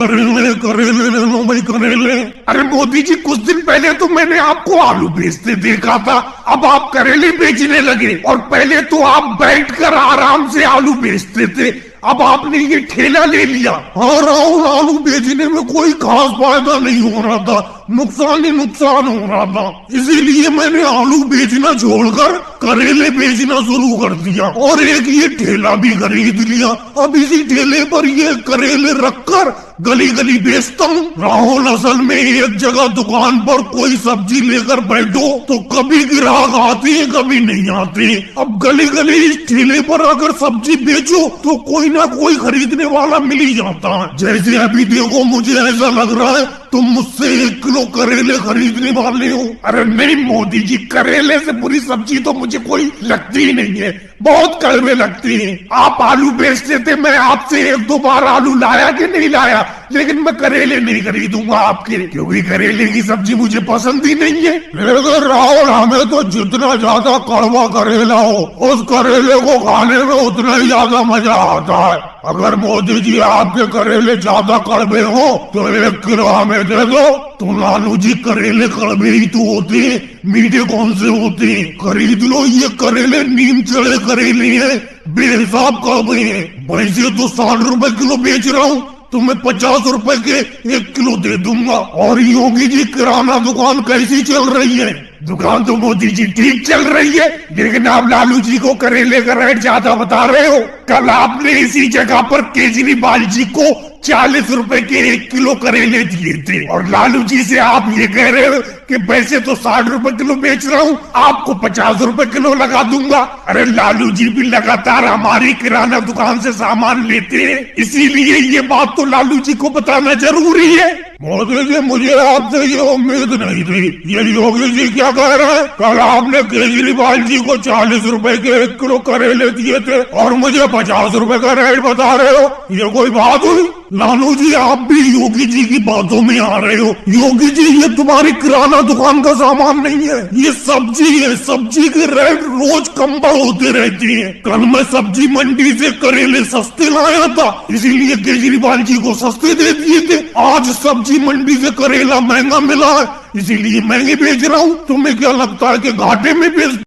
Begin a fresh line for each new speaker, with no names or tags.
करेले करेले भाई करेले। अरे मोदी जी, कुछ दिन पहले तो मैंने आपको आलू बेचते देखा था, अब आप करेले बेचने लगे। और पहले तो आप बैठकर आराम से आलू बेचते थे, अब आपने ये ठेला ले लिया। हाँ राहुल, आलू बेचने में कोई खास फायदा नहीं हो रहा था, नुकसान ही नुकसान हो रहा था, इसीलिए मैंने आलू बेचना छोड़कर करेले बेचना शुरू कर दिया और एक ये ठेला भी खरीद लिया। अब इसी ठेले पर ये करेले रखकर गली गली बेचता हूँ। राहुल, असल में एक जगह दुकान पर कोई सब्जी लेकर बैठो तो कभी ग्राहक आते हैं कभी नहीं आते। अब गली गली इस ठेले पर अगर सब्जी बेचो तो कोई ना कोई खरीदने वाला मिल ही जाता है। जैसे अभी देखो, मुझे ऐसा लग रहा है तुम मुझसे 1 किलो करेले खरीदने वाले हो। अरे नहीं मोदी जी, करेले से बुरी सब्जी तो मुझे कोई लगती ही नहीं है, बहुत कड़वे लगती हैं। आप आलू बेचते थे, मैं आपसे 1-2 बार आलू लाया कि नहीं लाया, लेकिन मैं करेले नहीं खरीदूंगा आपके, क्योंकि करेले की सब्जी मुझे पसंद ही नहीं है। लेकिन राहुल, हमें तो जितना ज्यादा कड़वा करेला हो उस करेले को खाने में उतना ही ज्यादा मजा आता है। अगर मोदी जी आपके करेले ज्यादा कड़वे हो तो 1 किलो हमें दे दो। तो लालू जी, करेले कड़वे ही तो होते हैं, मीठे कौन से होते हैं? खरीद लो, ये करेले नीम चढ़े करेले हैं, बेहिसाब कड़वे हैं। वैसे तो 60 रुपए किलो बेच रहा हूँ, तो मैं 50 रुपए के 1 किलो दे दूंगा। और योगी जी, किराना दुकान कैसी चल रही है? दुकान तो मोदी जी ठीक चल रही है, लेकिन आप लालू जी को करेले का रेट ज्यादा बता रहे हो। कल आपने इसी जगह पर केजरीवाल जी को 40 रुपए के 1 किलो करेले दिए थे, और लालू जी से आप ये कह रहे हो कि वैसे तो 60 रुपए किलो बेच रहा हूँ, आपको 50 रुपए किलो लगा दूंगा। अरे लालू जी भी लगातार हमारी किराना दुकान से सामान लेते हैं, इसीलिए ये बात तो लालू जी को बताना जरूरी है। मोदी जी, मुझे आपसे ये उम्मीद नहीं थी। ये योगी जी क्या कह रहे हैं? कल आपने केजरीवाल जी को 40 रुपए के 1 किलो करेले दिए थे और मुझे 50 रुपए का रेट बता रहे हो, ये कोई बात हुई? लालू जी, आप भी योगी जी की बातों में आ रहे हो। योगी जी, ये तुम्हारी किराना दुकान का सामान नहीं है, ये सब्जी है। सब्जी के रेट रोज कम बढ़ होते रहती हैं। कल मैं सब्जी मंडी से करेले सस्ते लाया था, इसीलिए केजरीवाल जी को सस्ते दे दिए थे। आज सब्जी मंडी से करेला महंगा मिला है, इसीलिए महंगे बेच रहा हूँ। तुम्हें क्या लगता है कि घाटे में बेच